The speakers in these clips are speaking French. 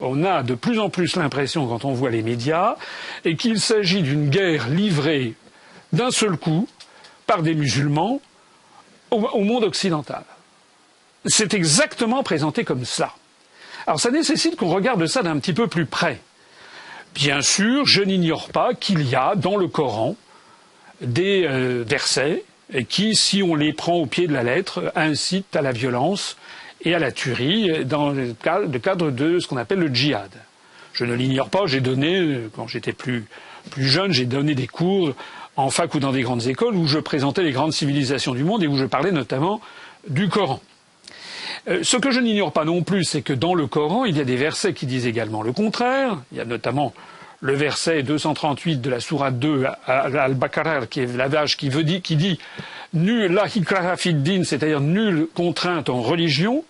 On a de plus en plus l'impression, quand on voit les médias, et qu'il s'agit d'une guerre livrée d'un seul coup par des musulmans au monde occidental. C'est exactement présenté comme ça. Alors ça nécessite qu'on regarde ça d'un petit peu plus près. Bien sûr, je n'ignore pas qu'il y a dans le Coran des versets qui, si on les prend au pied de la lettre, incitent à la violence et à la tuerie dans le cadre de ce qu'on appelle le djihad. Je ne l'ignore pas, j'ai donné, quand j'étais plus jeune, j'ai donné des cours en fac ou dans des grandes écoles où je présentais les grandes civilisations du monde et où je parlais notamment du Coran. Ce que je n'ignore pas non plus, c'est que dans le Coran, il y a des versets qui disent également le contraire. Il y a notamment le verset 238 de la sourate 2 à Al-Baqarah, qui est l'adage qui dit nul la hikraha fid din, c'est-à-dire nulle contrainte en religion.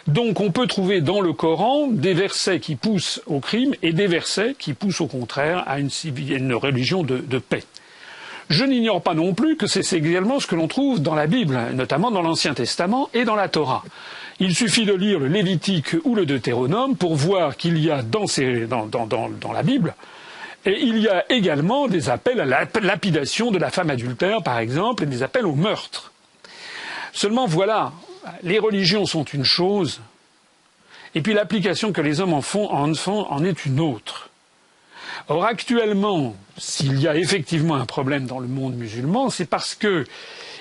Donc on peut trouver dans le Coran des versets qui poussent au crime et des versets qui poussent au contraire à une religion de paix. Je n'ignore pas non plus que c'est également ce que l'on trouve dans la Bible, notamment dans l'Ancien Testament et dans la Torah. Il suffit de lire le Lévitique ou le Deutéronome pour voir qu'il y a dans la Bible, et il y a également des appels à la lapidation de la femme adultère, par exemple, et des appels au meurtre. Seulement voilà, les religions sont une chose, et puis l'application que les hommes en font en est une autre. Or actuellement, s'il y a effectivement un problème dans le monde musulman, c'est parce que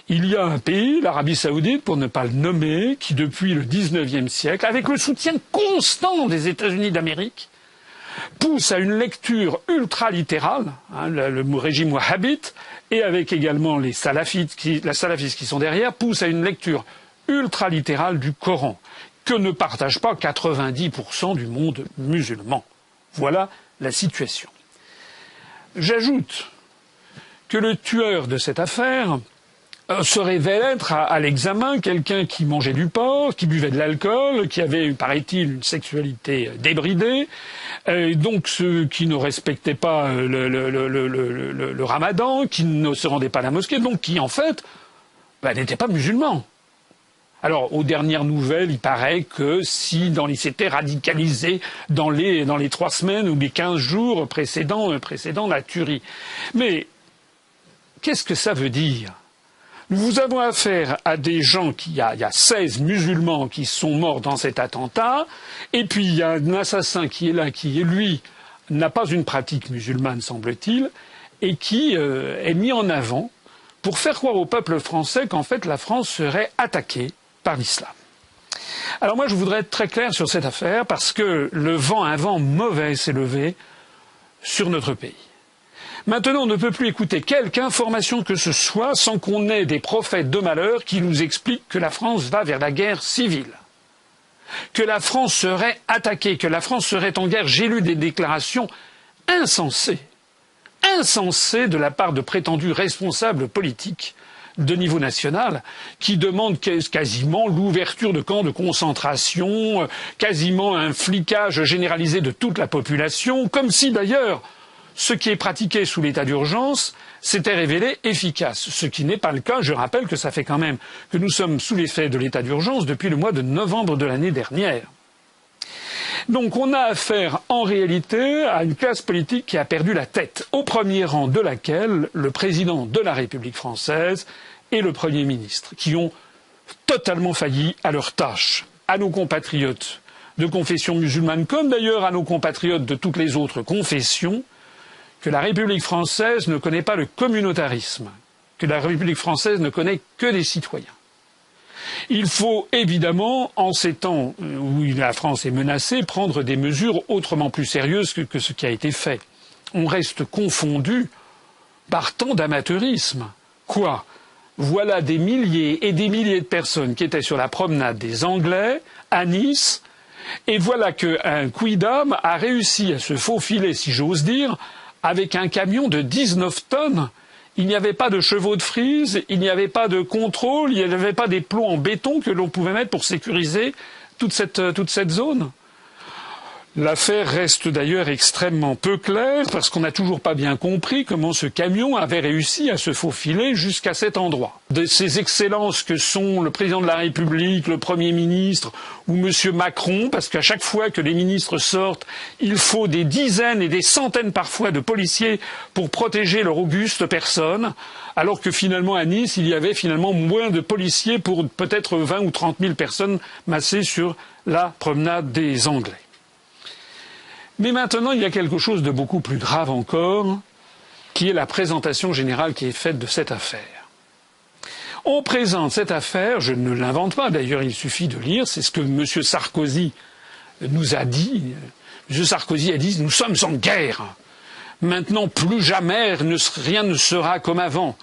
il y a un pays, l'Arabie Saoudite, pour ne pas le nommer, qui depuis le XIXe siècle, avec le soutien constant des États-Unis d'Amérique, pousse à une lecture ultralittérale, le régime wahhabite, et avec également les salafistes qui sont derrière, pousse à une lecture ultralittérale du Coran, que ne partagent pas 90% du monde musulman. Voilà la situation. J'ajoute que le tueur de cette affaire se révèle être à l'examen quelqu'un qui mangeait du porc, qui buvait de l'alcool, qui avait, paraît-il, une sexualité débridée, donc qui ne respectait pas le ramadan, qui ne se rendait pas à la mosquée, donc qui, en fait, n'était pas musulman. Alors, aux dernières nouvelles, il paraît que il s'était radicalisé dans les 3 semaines ou les 15 jours précédant la tuerie. Mais qu'est-ce que ça veut dire ? Nous avons affaire à des gens il y a 16 musulmans qui sont morts dans cet attentat, et puis il y a un assassin qui est là, qui, lui, n'a pas une pratique musulmane, semble-t-il, et qui est mis en avant pour faire croire au peuple français qu'en fait la France serait attaquée par l'islam. Alors moi je voudrais être très clair sur cette affaire parce que un vent mauvais s'est levé sur notre pays. Maintenant, on ne peut plus écouter quelque information que ce soit sans qu'on ait des prophètes de malheur qui nous expliquent que la France va vers la guerre civile, que la France serait attaquée, que la France serait en guerre. J'ai lu des déclarations insensées de la part de prétendus responsables politiques de niveau national qui demandent quasiment l'ouverture de camps de concentration, quasiment un flicage généralisé de toute la population, comme si d'ailleurs ce qui est pratiqué sous l'état d'urgence s'était révélé efficace, ce qui n'est pas le cas. Je rappelle que ça fait quand même que nous sommes sous l'effet de l'état d'urgence depuis le mois de novembre de l'année dernière. Donc on a affaire en réalité à une classe politique qui a perdu la tête, au premier rang de laquelle le président de la République française et le Premier ministre, qui ont totalement failli à leur tâche, à nos compatriotes de confession musulmane, comme d'ailleurs à nos compatriotes de toutes les autres confessions, que la République française ne connaît pas le communautarisme, que la République française ne connaît que des citoyens. Il faut évidemment, en ces temps où la France est menacée, prendre des mesures autrement plus sérieuses que ce qui a été fait. On reste confondu par tant d'amateurisme. Quoi ? Voilà des milliers et des milliers de personnes qui étaient sur la promenade des Anglais, à Nice, et voilà qu'un quidam a réussi à se faufiler, si j'ose dire, avec un camion de 19 tonnes. Il n'y avait pas de chevaux de frise, il n'y avait pas de contrôle, il n'y avait pas des plombs en béton que l'on pouvait mettre pour sécuriser toute cette zone. L'affaire reste d'ailleurs extrêmement peu claire parce qu'on n'a toujours pas bien compris comment ce camion avait réussi à se faufiler jusqu'à cet endroit. De ces excellences que sont le président de la République, le Premier ministre ou M. Macron, parce qu'à chaque fois que les ministres sortent, il faut des dizaines et des centaines parfois de policiers pour protéger leur auguste personne, alors que finalement à Nice, il y avait finalement moins de policiers pour peut-être 20 ou 30 000 personnes massées sur la promenade des Anglais. Mais maintenant, il y a quelque chose de beaucoup plus grave encore, qui est la présentation générale qui est faite de cette affaire. On présente cette affaire, je ne l'invente pas, d'ailleurs il suffit de lire, c'est ce que M. Sarkozy nous a dit. M. Sarkozy a dit « Nous sommes en guerre. Maintenant, plus jamais, rien ne sera comme avant. »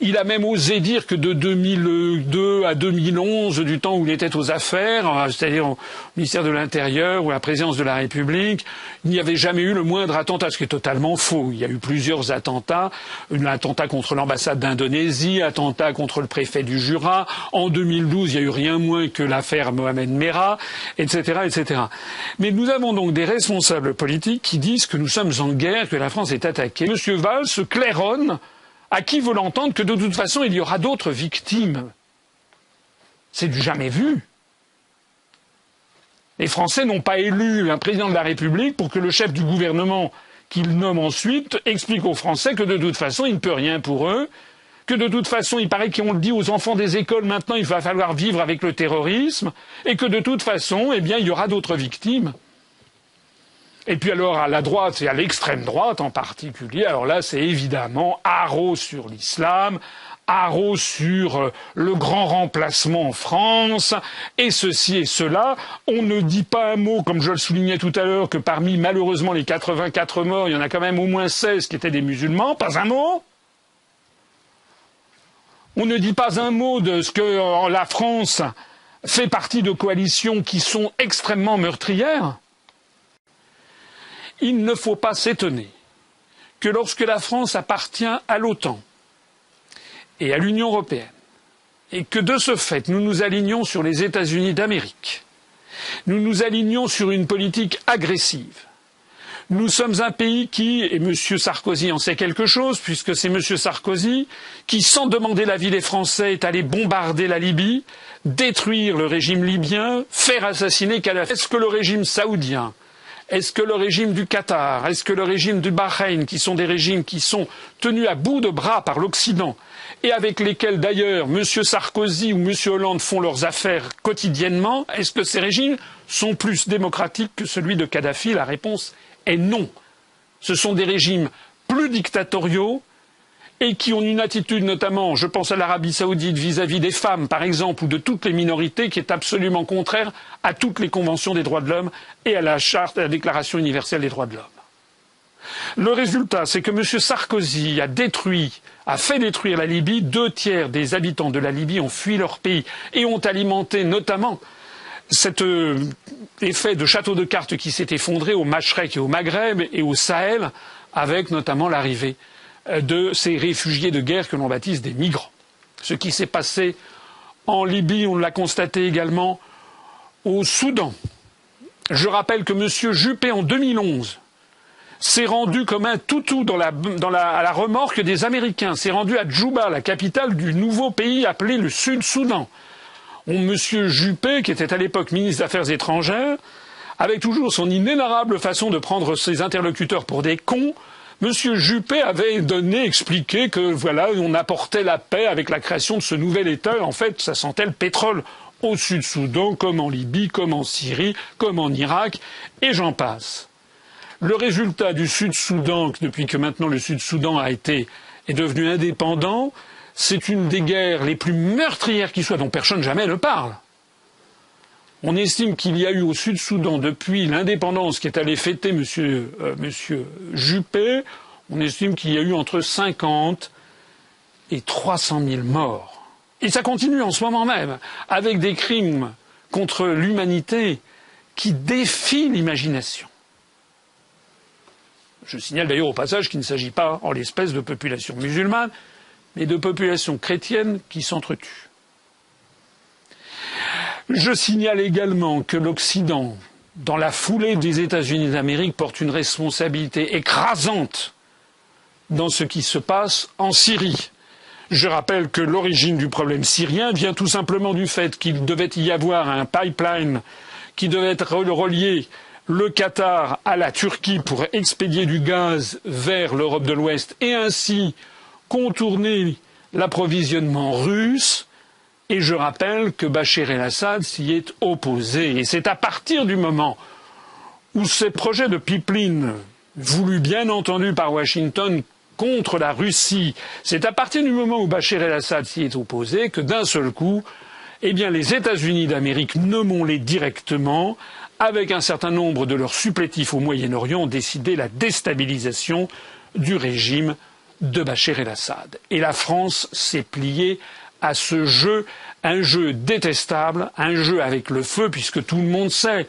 Il a même osé dire que de 2002 à 2011, du temps où il était aux affaires, c'est-à-dire au ministère de l'Intérieur ou à la présidence de la République, il n'y avait jamais eu le moindre attentat, ce qui est totalement faux. Il y a eu plusieurs attentats, un attentat contre l'ambassade d'Indonésie, un attentat contre le préfet du Jura. En 2012, il y a eu rien moins que l'affaire Mohamed Merah, etc., etc. Mais nous avons donc des responsables politiques qui disent que nous sommes en guerre, que la France est attaquée. Monsieur Valls se claironne. À qui veut l'entendre que de toute façon il y aura d'autres victimes? C'est du jamais vu. Les Français n'ont pas élu un président de la République pour que le chef du gouvernement qu'il nomme ensuite explique aux Français que de toute façon il ne peut rien pour eux, que de toute façon il paraît qu'on le dit aux enfants des écoles maintenant il va falloir vivre avec le terrorisme et que de toute façon eh bien il y aura d'autres victimes. Et puis alors à la droite et à l'extrême droite en particulier, alors là c'est évidemment haro sur l'islam, haro sur le grand remplacement en France, et ceci et cela. On ne dit pas un mot, comme je le soulignais tout à l'heure, que parmi malheureusement les 84 morts, il y en a quand même au moins 16 qui étaient des musulmans, pas un mot. On ne dit pas un mot de ce que la France fait partie de coalitions qui sont extrêmement meurtrières. Il ne faut pas s'étonner que lorsque la France appartient à l'OTAN et à l'Union européenne, et que de ce fait nous nous alignons sur les États-Unis d'Amérique, nous nous alignons sur une politique agressive. Nous sommes un pays qui, et M. Sarkozy en sait quelque chose, puisque c'est M. Sarkozy qui, sans demander l'avis des Français, est allé bombarder la Libye, détruire le régime libyen, faire assassiner Kadhafi. Est-ce que le régime saoudien, est-ce que le régime du Qatar, est-ce que le régime du Bahreïn, qui sont des régimes qui sont tenus à bout de bras par l'Occident et avec lesquels d'ailleurs M. Sarkozy ou M. Hollande font leurs affaires quotidiennement, est-ce que ces régimes sont plus démocratiques que celui de Kadhafi? La réponse est non. Ce sont des régimes plus dictatoriaux et qui ont une attitude, notamment, je pense à l'Arabie saoudite vis-à-vis des femmes, par exemple, ou de toutes les minorités, qui est absolument contraire à toutes les conventions des droits de l'homme et à la charte, à la Déclaration universelle des droits de l'homme. Le résultat, c'est que M. Sarkozy a fait détruire la Libye. 2/3 des habitants de la Libye ont fui leur pays et ont alimenté notamment cet effet de château de cartes qui s'est effondré au Machrek et au Maghreb et au Sahel, avec notamment l'arrivée de ces réfugiés de guerre que l'on baptise des migrants. Ce qui s'est passé en Libye, on l'a constaté également au Soudan. Je rappelle que M. Juppé, en 2011, s'est rendu comme un toutou à la remorque des Américains, s'est rendu à Djouba, la capitale du nouveau pays appelé le Sud-Soudan. M. Juppé, qui était à l'époque ministre des Affaires étrangères, avec toujours son inénarrable façon de prendre ses interlocuteurs pour des cons, M. Juppé avait expliqué que voilà, on apportait la paix avec la création de ce nouvel État. En fait, ça sentait le pétrole au Sud-Soudan, comme en Libye, comme en Syrie, comme en Irak, et j'en passe. Le résultat du Sud-Soudan, depuis que maintenant le Sud-Soudan est devenu indépendant, c'est une des guerres les plus meurtrières qui soit, dont personne jamais ne parle. On estime qu'il y a eu au Sud-Soudan, depuis l'indépendance qui est allé fêter monsieur Juppé, on estime qu'il y a eu entre 50 et 300 000 morts. Et ça continue en ce moment même, avec des crimes contre l'humanité qui défient l'imagination. Je signale d'ailleurs au passage qu'il ne s'agit pas, en l'espèce, de populations musulmanes, mais de populations chrétiennes qui s'entretuent. Je signale également que l'Occident, dans la foulée des États-Unis d'Amérique, porte une responsabilité écrasante dans ce qui se passe en Syrie. Je rappelle que l'origine du problème syrien vient tout simplement du fait qu'il devait y avoir un pipeline qui devait relier le Qatar à la Turquie pour expédier du gaz vers l'Europe de l'Ouest et ainsi contourner l'approvisionnement russe. Et je rappelle que Bachar el-Assad s'y est opposé. Et c'est à partir du moment où ces projets de pipeline, voulus bien entendu par Washington contre la Russie, c'est à partir du moment où Bachar el-Assad s'y est opposé que d'un seul coup, eh bien, les États-Unis d'Amérique, nommons-les directement, avec un certain nombre de leurs supplétifs au Moyen-Orient, ont décidé la déstabilisation du régime de Bachar el-Assad. Et la France s'est pliée à ce jeu, un jeu détestable, un jeu avec le feu, puisque tout le monde sait,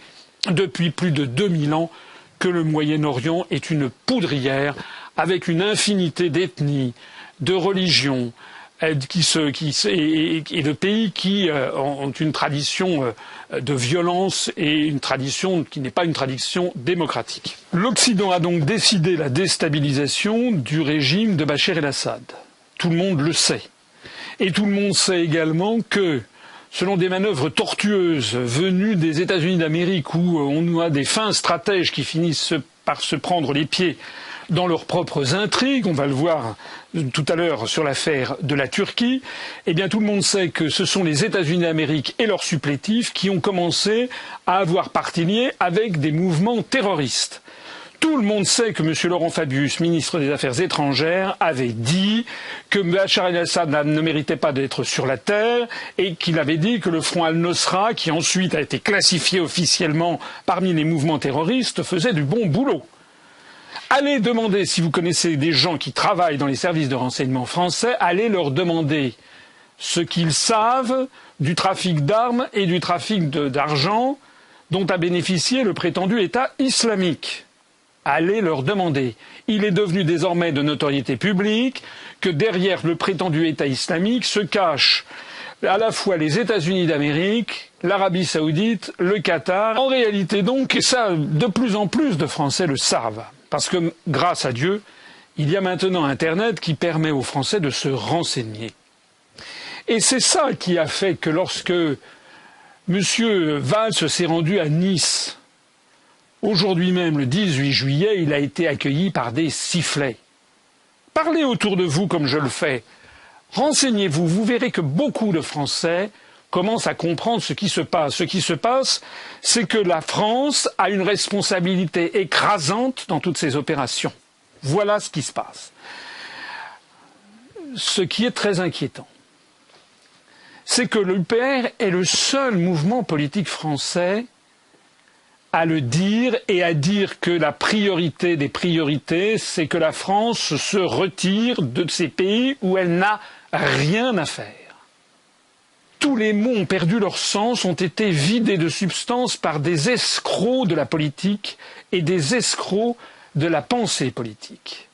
depuis plus de 2000 ans, que le Moyen-Orient est une poudrière avec une infinité d'ethnies, de religions, et de pays qui ont une tradition de violence et une tradition qui n'est pas une tradition démocratique. L'Occident a donc décidé la déstabilisation du régime de Bachar el-Assad. Tout le monde le sait. Et tout le monde sait également que, selon des manœuvres tortueuses venues des États-Unis d'Amérique, où on a des fins stratèges qui finissent par se prendre les pieds dans leurs propres intrigues, on va le voir tout à l'heure sur l'affaire de la Turquie, eh bien tout le monde sait que ce sont les États-Unis d'Amérique et leurs supplétifs qui ont commencé à avoir partie liée avec des mouvements terroristes. Tout le monde sait que M. Laurent Fabius, ministre des Affaires étrangères, avait dit que Bachar el-Assad ne méritait pas d'être sur la terre et qu'il avait dit que le Front al-Nosra, qui ensuite a été classifié officiellement parmi les mouvements terroristes, faisait du bon boulot. Allez demander, si vous connaissez des gens qui travaillent dans les services de renseignement français, allez leur demander ce qu'ils savent du trafic d'armes et du trafic d'argent dont a bénéficié le prétendu État islamique. Allez leur demander. Il est devenu désormais de notoriété publique que derrière le prétendu État islamique se cachent à la fois les États-Unis d'Amérique, l'Arabie saoudite, le Qatar. En réalité donc, et ça de plus en plus de Français le savent, parce que grâce à Dieu, il y a maintenant Internet qui permet aux Français de se renseigner. Et c'est ça qui a fait que lorsque M. Valls s'est rendu à Nice, aujourd'hui même, le 18 juillet, il a été accueilli par des sifflets. Parlez autour de vous comme je le fais. Renseignez-vous, vous verrez que beaucoup de Français commencent à comprendre ce qui se passe. Ce qui se passe, c'est que la France a une responsabilité écrasante dans toutes ces opérations. Voilà ce qui se passe. Ce qui est très inquiétant, c'est que l'UPR est le seul mouvement politique français à le dire et à dire que la priorité des priorités, c'est que la France se retire de ces pays où elle n'a rien à faire. Tous les mots ont perdu leur sens, ont été vidés de substance par des escrocs de la politique et des escrocs de la pensée politique.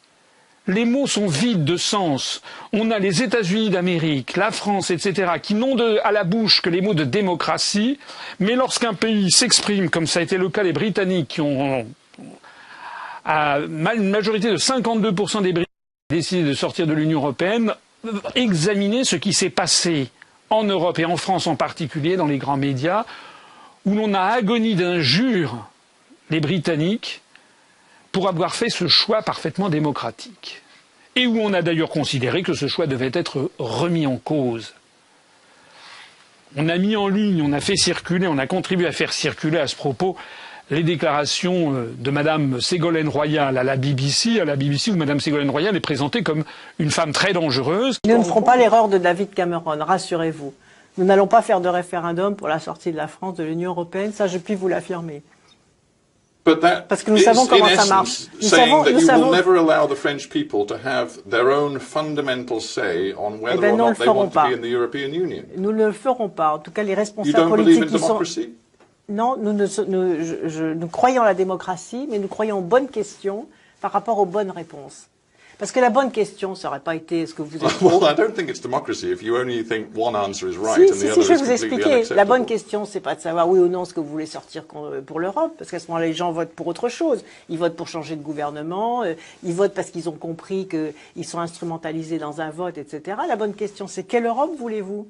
Les mots sont vides de sens. On a les États-Unis d'Amérique, la France, etc., qui n'ont à la bouche que les mots de démocratie, mais lorsqu'un pays s'exprime, comme ça a été le cas des Britanniques, qui ont à une majorité de 52% des Britanniques décidé de sortir de l'Union européenne, examiner ce qui s'est passé en Europe et en France en particulier, dans les grands médias, où l'on a agonie d'injures les Britanniques pour avoir fait ce choix parfaitement démocratique. Et où on a d'ailleurs considéré que ce choix devait être remis en cause. On a mis en ligne, on a fait circuler, on a contribué à faire circuler à ce propos les déclarations de Madame Ségolène Royal à la BBC où Madame Ségolène Royal est présentée comme une femme très dangereuse. Nous ne ferons pas l'erreur de David Cameron, rassurez-vous. Nous n'allons pas faire de référendum pour la sortie de la France de l'Union européenne, ça je puis vous l'affirmer. Parce que nous savons comment ça marche. Nous savons. Nous ne le ferons pas. En tout cas, les responsables politiques qui sont. Non, nous croyons à la démocratie, mais nous croyons aux bonnes questions par rapport aux bonnes réponses. Parce que la bonne question, ça n'aurait pas été est-ce que vous êtes... Well, I don't think it's democracy if you only think one answer is right and the other is completely unacceptable. Je vais vous expliquer. La bonne question, c'est pas de savoir oui ou non ce que vous voulez sortir pour l'Europe, parce qu'à ce moment-là, les gens votent pour autre chose. Ils votent pour changer de gouvernement, ils votent parce qu'ils ont compris qu'ils sont instrumentalisés dans un vote, etc. La bonne question, c'est quelle Europe voulez-vous ?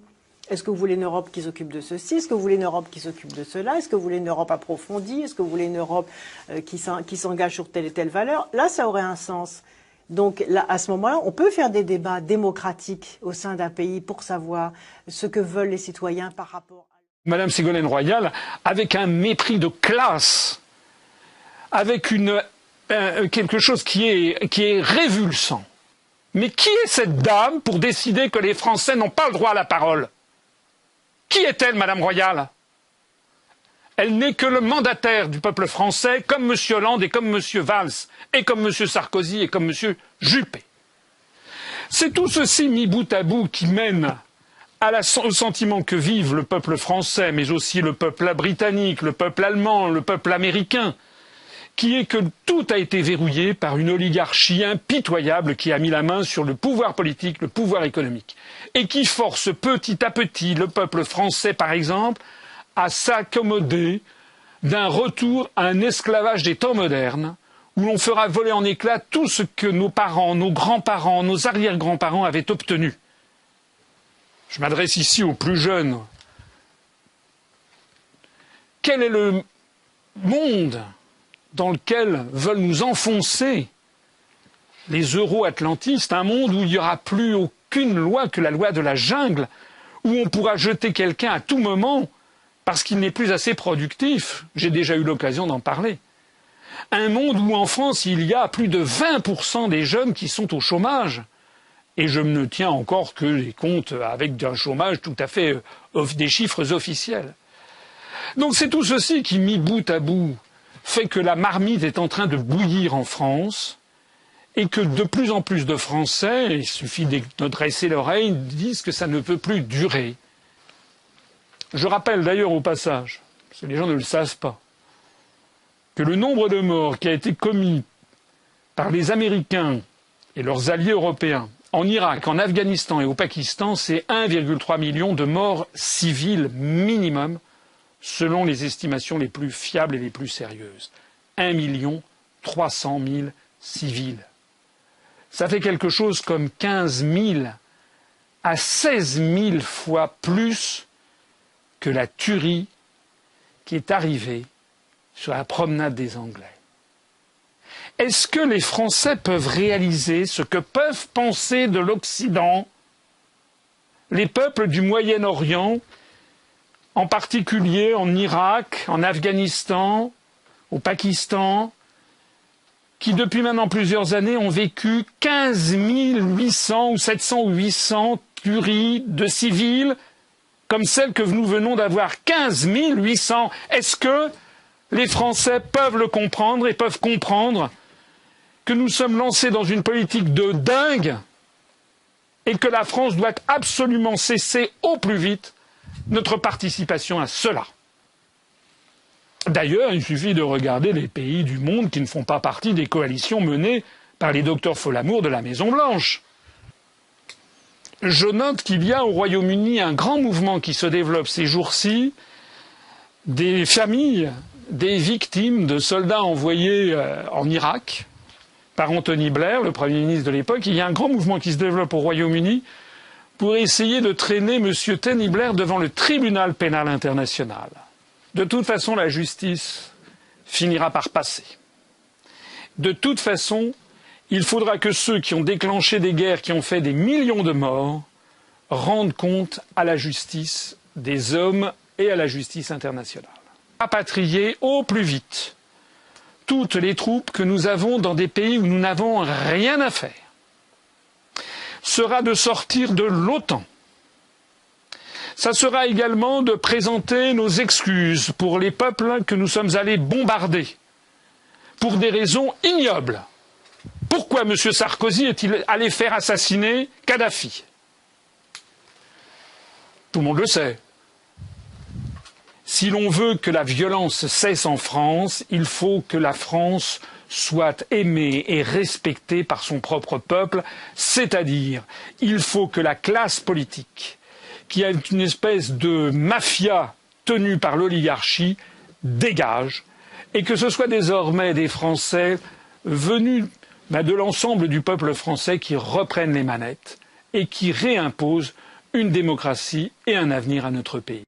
Est-ce que vous voulez une Europe qui s'occupe de ceci? Est-ce que vous voulez une Europe qui s'occupe de cela? Est-ce que vous voulez une Europe approfondie? Est-ce que vous voulez une Europe qui s'engage sur telle et telle valeur? Là, ça aurait un sens. Donc, là, à ce moment-là, on peut faire des débats démocratiques au sein d'un pays pour savoir ce que veulent les citoyens par rapport à... Madame Ségolène Royal, avec un mépris de classe, avec quelque chose qui est révulsant. Mais qui est cette dame pour décider que les Français n'ont pas le droit à la parole? Qui est-elle, Madame Royal? Elle n'est que le mandataire du peuple français, comme M. Hollande et comme M. Valls, et comme M. Sarkozy et comme M. Juppé. C'est tout ceci mis bout à bout qui mène au sentiment que vive le peuple français, mais aussi le peuple britannique, le peuple allemand, le peuple américain, qui est que tout a été verrouillé par une oligarchie impitoyable qui a mis la main sur le pouvoir politique, le pouvoir économique, et qui force petit à petit le peuple français, par exemple, à s'accommoder d'un retour à un esclavage des temps modernes, où l'on fera voler en éclats tout ce que nos parents, nos grands-parents, nos arrière-grands-parents avaient obtenu. Je m'adresse ici aux plus jeunes. Quel est le monde dans lequel veulent nous enfoncer les euro-atlantistes, un monde où il n'y aura plus aucune loi que la loi de la jungle, où on pourra jeter quelqu'un à tout moment parce qu'il n'est plus assez productif. J'ai déjà eu l'occasion d'en parler. Un monde où en France, il y a plus de 20% des jeunes qui sont au chômage. Et je ne tiens encore que les comptes avec un chômage tout à fait des chiffres officiels. Donc c'est tout ceci qui, mis bout à bout, fait que la marmite est en train de bouillir en France et que de plus en plus de Français, il suffit de dresser l'oreille, disent que ça ne peut plus durer. Je rappelle d'ailleurs au passage, parce que les gens ne le savent pas, que le nombre de morts qui a été commis par les Américains et leurs alliés européens en Irak, en Afghanistan et au Pakistan, c'est 1,3 million de morts civiles minimum, selon les estimations les plus fiables et les plus sérieuses. 1 300 000 civils. Ça fait quelque chose comme 15 000 à 16 000 fois plus que la tuerie qui est arrivée sur la promenade des Anglais. Est-ce que les Français peuvent réaliser ce que peuvent penser de l'Occident les peuples du Moyen-Orient, en particulier en Irak, en Afghanistan, au Pakistan, qui depuis maintenant plusieurs années ont vécu 15 800 ou 700 ou 800 tueries de civils comme celle que nous venons d'avoir. 15 800. Est-ce que les Français peuvent le comprendre et peuvent comprendre que nous sommes lancés dans une politique de dingue et que la France doit absolument cesser au plus vite notre participation à cela? D'ailleurs, il suffit de regarder les pays du monde qui ne font pas partie des coalitions menées par les docteurs Folamour de la Maison-Blanche. Je note qu'il y a au Royaume-Uni un grand mouvement qui se développe ces jours-ci, des familles, des victimes de soldats envoyés en Irak par Anthony Blair, le Premier ministre de l'époque. Il y a un grand mouvement qui se développe au Royaume-Uni pour essayer de traîner M. Tony Blair devant le tribunal pénal international. De toute façon, la justice finira par passer. De toute façon, il faudra que ceux qui ont déclenché des guerres, qui ont fait des millions de morts, rendent compte à la justice des hommes et à la justice internationale. Rapatrier au plus vite toutes les troupes que nous avons dans des pays où nous n'avons rien à faire sera de sortir de l'OTAN. Ça sera également de présenter nos excuses pour les peuples que nous sommes allés bombarder pour des raisons ignobles. Pourquoi M. Sarkozy est-il allé faire assassiner Kadhafi? Tout le monde le sait. Si l'on veut que la violence cesse en France, il faut que la France soit aimée et respectée par son propre peuple, c'est-à-dire il faut que la classe politique, qui a une espèce de mafia tenue par l'oligarchie, dégage, et que ce soit désormais des Français venus de l'ensemble du peuple français qui reprennent les manettes et qui réimposent une démocratie et un avenir à notre pays.